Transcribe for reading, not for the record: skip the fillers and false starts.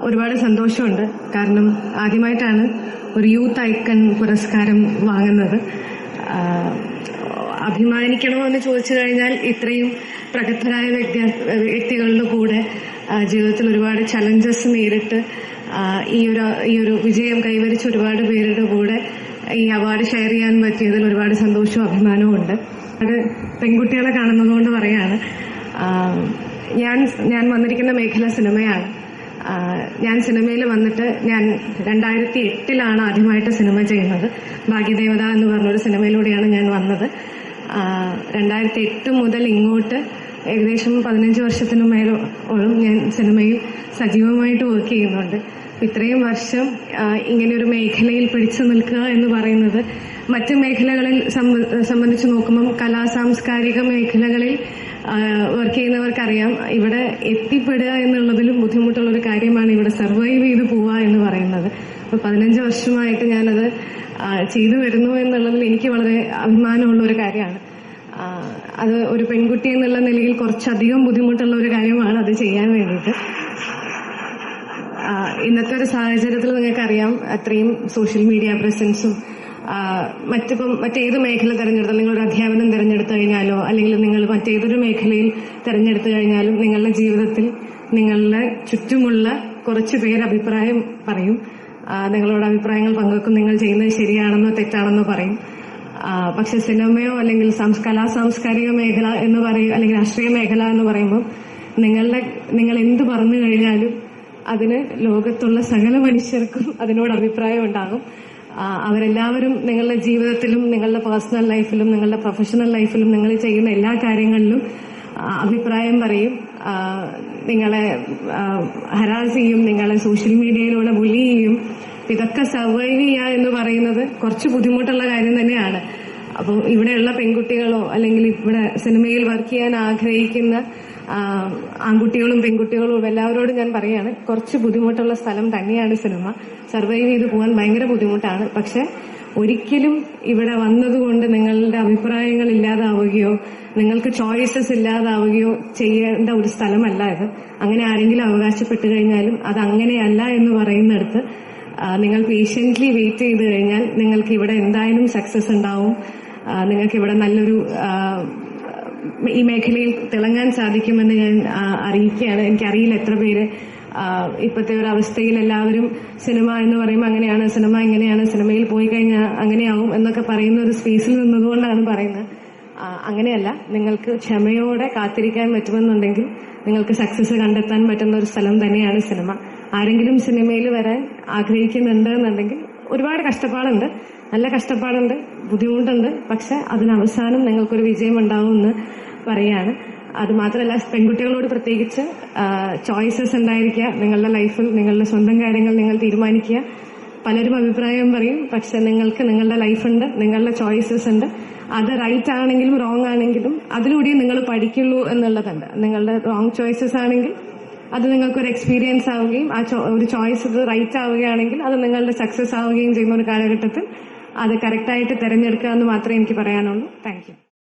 ഒരുപാട് സന്തോഷമുണ്ട്. കാരണം ആദ്യമായിട്ടാണ് ഒരു യൂത്ത് ഐക്കൺ പുരസ്കാരം വാങ്ങുന്നത്. അഭിമാനിക്കണമോ എന്ന് ചോദിച്ചു കഴിഞ്ഞാൽ ഇത്രയും പ്രഗത്ഭരായ വ്യക്തികളുടെ കൂടെ ജീവിതത്തിൽ ഒരുപാട് ചലഞ്ചസ് നേരിട്ട് ഈ ഒരു വിജയം കൈവരിച്ച ഒരുപാട് പേരുടെ കൂടെ ഈ അവാർഡ് ഷെയർ ചെയ്യാൻ പറ്റിയതിൽ ഒരുപാട് സന്തോഷവും അഭിമാനവും ഉണ്ട്. അത് പെൺകുട്ടികളെ കാണുന്നതുകൊണ്ട് പറയാണ്. ഞാൻ വന്നിരിക്കുന്ന മേഖല സിനിമയാണ്. ഞാൻ സിനിമയിൽ വന്നിട്ട് ഞാൻ 2008 ആദ്യമായിട്ട് സിനിമ ചെയ്യുന്നത്. ഭാഗ്യദേവത എന്ന് പറഞ്ഞൊരു സിനിമയിലൂടെയാണ് ഞാൻ വന്നത്. 2008 മുതൽ ഇങ്ങോട്ട് ഏകദേശം 15 വർഷത്തിനു മേലോളം ഞാൻ സിനിമയിൽ സജീവമായിട്ട് വർക്ക് ചെയ്യുന്നുണ്ട്. ഇത്രയും വർഷം ഇങ്ങനെയൊരു മേഖലയിൽ പിടിച്ചു നിൽക്കുക എന്ന് പറയുന്നത് മറ്റ് മേഖലകളിൽ സംബന്ധിച്ച് നോക്കുമ്പം സാംസ്കാരിക മേഖലകളിൽ വർക്ക് ചെയ്യുന്നവർക്കറിയാം, ഇവിടെ എത്തിപ്പെടുക എന്നുള്ളതിലും ബുദ്ധിമുട്ടുള്ളൊരു കാര്യമാണ് ഇവിടെ സർവൈവ് ചെയ്ത് പോവുക എന്ന് പറയുന്നത്. അപ്പോൾ 15 വർഷമായിട്ട് ഞാനത് ചെയ്തു വരുന്നു എന്നുള്ളതിൽ എനിക്ക് വളരെ അഭിമാനമുള്ള ഒരു കാര്യമാണ്. അത് ഒരു പെൺകുട്ടി എന്നുള്ള നിലയിൽ കുറച്ചധികം ബുദ്ധിമുട്ടുള്ള ഒരു കാര്യമാണ് അത് ചെയ്യാൻ വേണ്ടിയിട്ട്. ഇന്നത്തെ ഒരു സാഹചര്യത്തിൽ നിങ്ങൾക്കറിയാം, അത്രയും സോഷ്യൽ മീഡിയ പ്രസൻസും മറ്റേത് മേഖല തിരഞ്ഞെടുത്താലും, നിങ്ങളൊരു അധ്യാപനം തിരഞ്ഞെടുത്തു കഴിഞ്ഞാലോ അല്ലെങ്കിൽ നിങ്ങൾ മറ്റേതൊരു മേഖലയിൽ തിരഞ്ഞെടുത്തു കഴിഞ്ഞാലും നിങ്ങളുടെ ജീവിതത്തിൽ നിങ്ങളുടെ ചുറ്റുമുള്ള കുറച്ച് പേര് അഭിപ്രായം പറയും. നിങ്ങളോട് അഭിപ്രായങ്ങൾ പങ്കുവെക്കും. നിങ്ങൾ ചെയ്യുന്നത് ശരിയാണെന്നോ തെറ്റാണെന്നോ പറയും. പക്ഷെ സിനിമയോ അല്ലെങ്കിൽ സാംസ്കാരിക മേഖല എന്ന് പറയും, അല്ലെങ്കിൽ രാഷ്ട്രീയ മേഖല എന്ന് പറയുമ്പോൾ നിങ്ങൾ എന്ത് പറഞ്ഞു കഴിഞ്ഞാലും അതിന് ലോകത്തുള്ള സകല മനുഷ്യർക്കും അതിനോട് അഭിപ്രായം ഉണ്ടാകും. അവരെല്ലാവരും നിങ്ങളുടെ ജീവിതത്തിലും നിങ്ങളുടെ പേഴ്സണൽ ലൈഫിലും നിങ്ങളുടെ പ്രൊഫഷണൽ ലൈഫിലും നിങ്ങൾ ചെയ്യുന്ന എല്ലാ കാര്യങ്ങളിലും അഭിപ്രായം പറയും. നിങ്ങളെ ഹരാസ് ചെയ്യും, നിങ്ങളെ സോഷ്യൽ മീഡിയയിലൂടെ ബുള്ളി ചെയ്യും. ഇതൊക്കെ സർവൈവ് ചെയ്യുക എന്ന് പറയുന്നത് കുറച്ച് ബുദ്ധിമുട്ടുള്ള കാര്യം തന്നെയാണ്. അപ്പോൾ ഇവിടെയുള്ള പെൺകുട്ടികളോ അല്ലെങ്കിൽ ഇവിടെ സിനിമയിൽ വർക്ക് ചെയ്യാൻ ആഗ്രഹിക്കുന്ന ആൺകുട്ടികളും പെൺകുട്ടികളും എല്ലാവരോടും ഞാൻ പറയാണ്, കുറച്ച് ബുദ്ധിമുട്ടുള്ള സ്ഥലം തന്നെയാണ് സിനിമ. സർവൈവ് ചെയ്ത് പോകാൻ ഭയങ്കര ബുദ്ധിമുട്ടാണ്. പക്ഷെ ഒരിക്കലും ഇവിടെ വന്നതുകൊണ്ട് നിങ്ങളുടെ അഭിപ്രായങ്ങൾ ഇല്ലാതാവുകയോ നിങ്ങൾക്ക് ചോയ്സസ് ഇല്ലാതാവുകയോ ചെയ്യേണ്ട ഒരു സ്ഥലമല്ല ഇത്. അങ്ങനെ ആരെങ്കിലും അവകാശപ്പെട്ടു കഴിഞ്ഞാലും അത് അങ്ങനെയല്ല എന്ന് പറയുന്നിടത്ത് നിങ്ങൾ പേഷ്യന്റ്ലി വെയിറ്റ് ചെയ്ത് കഴിഞ്ഞാൽ നിങ്ങൾക്ക് ഇവിടെ എന്തായാലും സക്സസ് ഉണ്ടാവും. നിങ്ങൾക്ക് ഇവിടെ നല്ലൊരു ഈ മേഖലയിൽ തിളങ്ങാൻ സാധിക്കുമെന്ന് ഞാൻ അറിയിക്കുകയാണ്. എനിക്കറിയില്ല എത്ര പേര് ഇപ്പോഴത്തെ ഒരു അവസ്ഥയിൽ എല്ലാവരും സിനിമ എന്ന് പറയുമ്പോൾ അങ്ങനെയാണ്, സിനിമ ഇങ്ങനെയാണ്, സിനിമയിൽ പോയി കഴിഞ്ഞാൽ അങ്ങനെയാവും എന്നൊക്കെ പറയുന്ന ഒരു സ്പേസിൽ നിന്നതുകൊണ്ടാണ് പറയുന്നത്. അങ്ങനെയല്ല, നിങ്ങൾക്ക് ക്ഷമയോടെ കാത്തിരിക്കാൻ പറ്റുമെന്നുണ്ടെങ്കിൽ നിങ്ങൾക്ക് സക്സസ് കണ്ടെത്താൻ പറ്റുന്ന ഒരു സ്ഥലം തന്നെയാണ് സിനിമ. ആരെങ്കിലും സിനിമയിൽ വരാൻ ആഗ്രഹിക്കുന്നുണ്ട് എന്നുണ്ടെങ്കിൽ ഒരുപാട് കഷ്ടപ്പാടുണ്ട്, നല്ല കഷ്ടപ്പാടുണ്ട്, ബുദ്ധിമുട്ടുണ്ട്. പക്ഷെ അതിനവസാനം നിങ്ങൾക്കൊരു വിജയം ഉണ്ടാവുമെന്ന് പറയാണ്. അത് മാത്രമല്ല, പെൺകുട്ടികളോട് പ്രത്യേകിച്ച് ചോയ്സസ് ഉണ്ടായിരിക്കുക. നിങ്ങളുടെ ലൈഫിൽ നിങ്ങളുടെ സ്വന്തം കാര്യങ്ങൾ നിങ്ങൾ തീരുമാനിക്കുക. പലരും അഭിപ്രായം പറയും, പക്ഷെ നിങ്ങൾക്ക് നിങ്ങളുടെ ലൈഫുണ്ട്, നിങ്ങളുടെ ചോയ്സസ് ഉണ്ട്. അത് റൈറ്റ് ആണെങ്കിലും റോങ് ആണെങ്കിലും അതിലൂടെ നിങ്ങൾ പഠിക്കുള്ളൂ എന്നുള്ളതുണ്ട്. നിങ്ങളുടെ റോങ് ചോയ്സസ് ആണെങ്കിൽ അത് നിങ്ങൾക്കൊരു എക്സ്പീരിയൻസ് ആവുകയും ഒരു ചോയ്സ് റൈറ്റ് ആവുകയാണെങ്കിൽ അത് നിങ്ങളുടെ സക്സസ് ആവുകയും ചെയ്യുന്ന ഒരു കാലഘട്ടത്തിൽ അത് കറക്റ്റായിട്ട് തിരഞ്ഞെടുക്കുക എന്ന് മാത്രമേ എനിക്ക് പറയാനുള്ളൂ. Thank you.